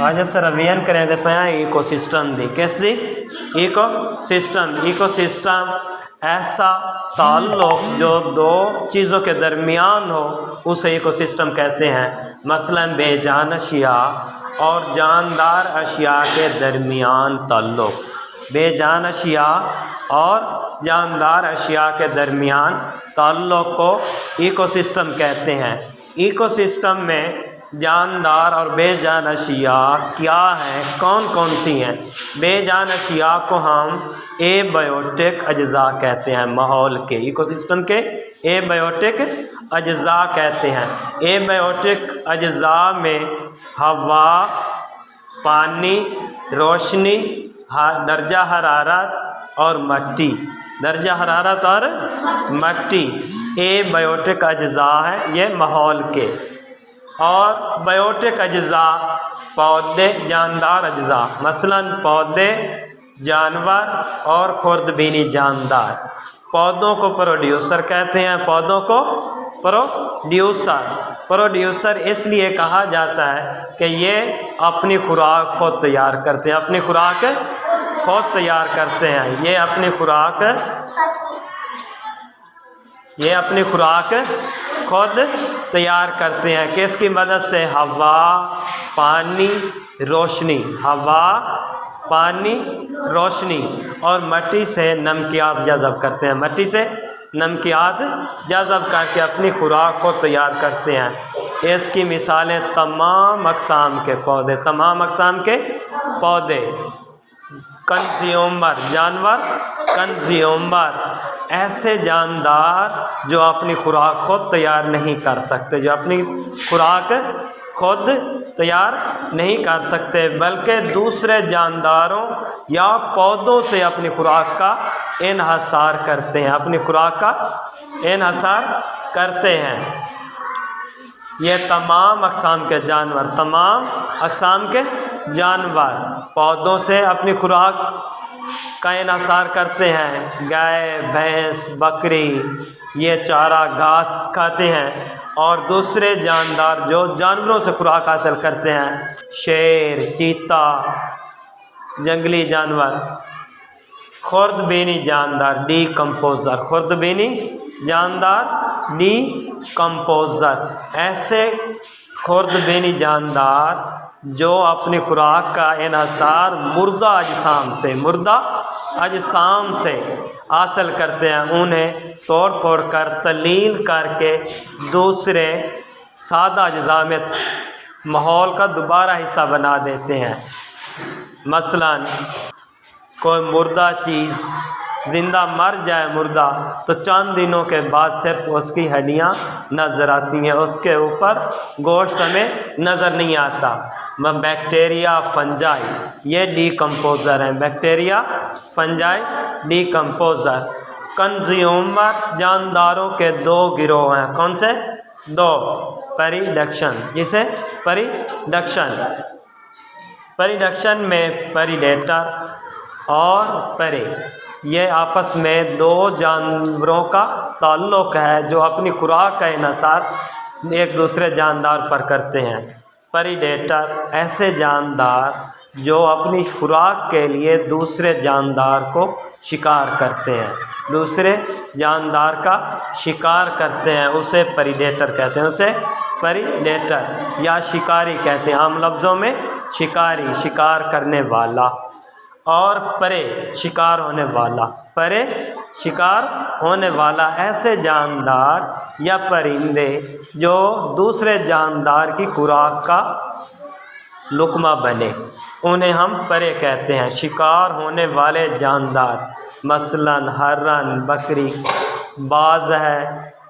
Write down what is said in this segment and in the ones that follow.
آج اس روین کریں دے پہ ایکو سسٹم دی کس دی ایکو سسٹم ایسا تعلق جو دو چیزوں کے درمیان ہو اسے ایکو سسٹم کہتے ہیں۔ مثلاً بے جان اشیاء اور جاندار اشیاء کے درمیان تعلق، بے جان اشیاء اور جاندار اشیاء کے درمیان تعلق کو ایکو سسٹم کہتے ہیں۔ ایکو سسٹم میں جاندار اور بے جان اشیاء کیا ہیں، کون کون سی ہیں؟ بے جان اشیاء کو ہم اے بایوٹک اجزاء کہتے ہیں، ماحول کے ایکو سسٹم کے اے بایوٹک اجزاء کہتے ہیں۔ اے بایوٹک اجزاء میں ہوا، پانی، روشنی، درجہ حرارت اور مٹی، درجہ حرارت اور مٹی اے بایوٹک اجزاء ہیں، یہ ماحول کے۔ اور بایوٹک اجزاء پودے، جاندار اجزاء، مثلاً پودے، جانور اور خوردبینی جاندار۔ پودوں کو پروڈیوسر کہتے ہیں، پودوں کو پروڈیوسر اس لیے کہا جاتا ہے کہ یہ اپنی خوراک خود تیار کرتے ہیں، اپنی خوراک خود تیار کرتے ہیں، یہ اپنی خوراک خود تیار کرتے ہیں۔ کس کی مدد سے؟ ہوا، پانی، روشنی، ہوا، پانی، روشنی اور مٹی سے نمکیات جذب کرتے ہیں، مٹی سے نمکیات جذب کر کے اپنی خوراک کو تیار کرتے ہیں۔ اس کی مثالیں تمام اقسام کے پودے، تمام اقسام کے پودے، کنزیومر جانور، کنزیومر ایسے جاندار جو اپنی خوراک خود تیار نہیں کر سکتے، جو اپنی خوراک خود تیار نہیں کر سکتے بلکہ دوسرے جانداروں یا پودوں سے اپنی خوراک کا انحصار کرتے ہیں، اپنی خوراک کا انحصار کرتے ہیں۔ یہ تمام اقسام کے جانور، تمام اقسام کے جانور پودوں سے اپنی خوراک کا انحصار کرتے ہیں۔ گائے، بھینس، بکری یہ چارہ گھاس کھاتے ہیں، اور دوسرے جاندار جو جانوروں سے خوراک حاصل کرتے ہیں، شیر، چیتا، جنگلی جانور۔ خوردبینی جاندار، ڈی کمپوزر، خوردبینی جاندار، ڈی کمپوزر ایسے خوردبینی جاندار جو اپنی خوراک کا انحصار مردہ اجسام سے حاصل کرتے ہیں، انہیں توڑ پھوڑ کر تحلیل کر کے دوسرے سادہ اجزاء میں ماحول کا دوبارہ حصہ بنا دیتے ہیں۔ مثلاً کوئی مردہ چیز زندہ مر جائے مردہ تو چند دنوں کے بعد صرف اس کی ہڈیاں نظر آتی ہیں، اس کے اوپر گوشت ہمیں نظر نہیں آتا۔ بیکٹیریا، فنجائی یہ ڈی کمپوزر ہیں، bacteria, fungi, decomposer. Consumer جانداروں کے دو گروہ ہیں، کون سے؟ دو۔ پریڈکشن، جسے پریڈکشن میں پریڈیٹر اور پرے، یہ آپس میں دو جانوروں کا تعلق ہے جو اپنی خوراک کا انحصار ایک دوسرے جاندار پر کرتے ہیں۔ پریڈیٹر ایسے جاندار جو اپنی خوراک کے لیے دوسرے جاندار کو شکار کرتے ہیں، دوسرے جاندار کا شکار کرتے ہیں، اسے پریڈیٹر کہتے ہیں، اسے پریڈیٹر یا شکاری کہتے ہیں، عام لفظوں میں شکاری، شکار کرنے والا، اور پرے، شکار ہونے والا۔ پرے، شکار ہونے والا ایسے جاندار یا پرندے جو دوسرے جاندار کی خوراک کا لقمہ بنے، انہیں ہم پرے کہتے ہیں۔ شکار ہونے والے جاندار مثلاً ہرن، بکری، باز ہے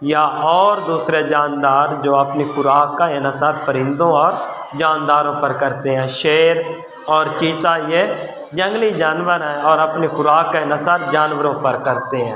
یا اور دوسرے جاندار جو اپنی خوراک کا انحصار پرندوں اور جانداروں پر کرتے ہیں۔ شیر اور چیتا یہ جنگلی جانور ہیں اور اپنی خوراک کا انحصار جانوروں پر کرتے ہیں۔